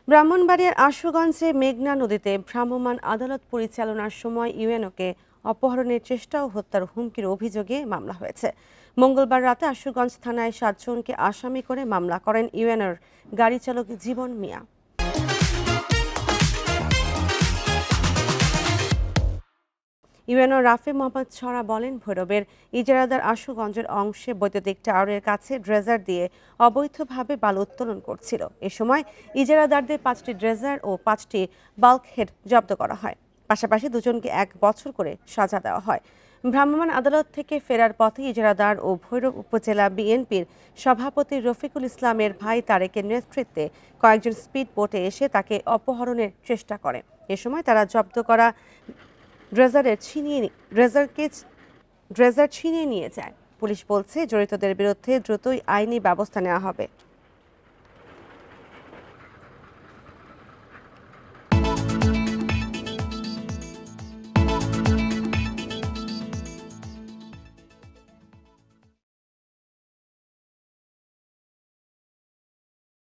ব্রাহ্মণবাড়িয়ার আশুগঞ্জে মেঘনা নদীতে ভ্রাম্যমাণ আদালত পরিচালনার সময় ইউএনওকে অপহরণের চেষ্টা ও হত্যার হুমকির অভিযোগে মামলা হয়েছে। মঙ্গলবার রাতে আশুগঞ্জ থানায় 7 জনকে আসামি করে মামলা করেন ইউএনওর গাড়ি চালক জীবন মিয়া। ইউএনও রাফি মোহাম্মদ ছড়া বলেন, ভৈরবের ইজারাদার আশুগঞ্জের অংশে বৈদ্যুতিক টাওয়ারের কাছে ড্রেজার দিয়ে অবৈধভাবে বালু উত্তোলন করছিল। এ সময় ইজারাদারদের 5টি ড্রেজার ও 5টি বাল্কহেড জব্দ করা হয়। পাশাপাশি দুজনকে 1 বছর করে সাজা দেওয়া হয়। ভ্রাম্যমাণ আদালত থেকে ফেরার পথে ইজারাদার ও ভৈরব উপজেলা বিএনপির সভাপতি রফিকুল ইসলামের ভাই তারেকের নেতৃত্বে কয়েকজন স্পিড বোটে এসে তাকে অপহরণের চেষ্টা করে। এ সময় তারা জব্দ করা ড্রেজার ছিনিয়ে নিয়ে যায়। পুলিশ বলছে, জড়িতদের বিরুদ্ধে দ্রুতই আইনি ব্যবস্থা নেওয়া হবে।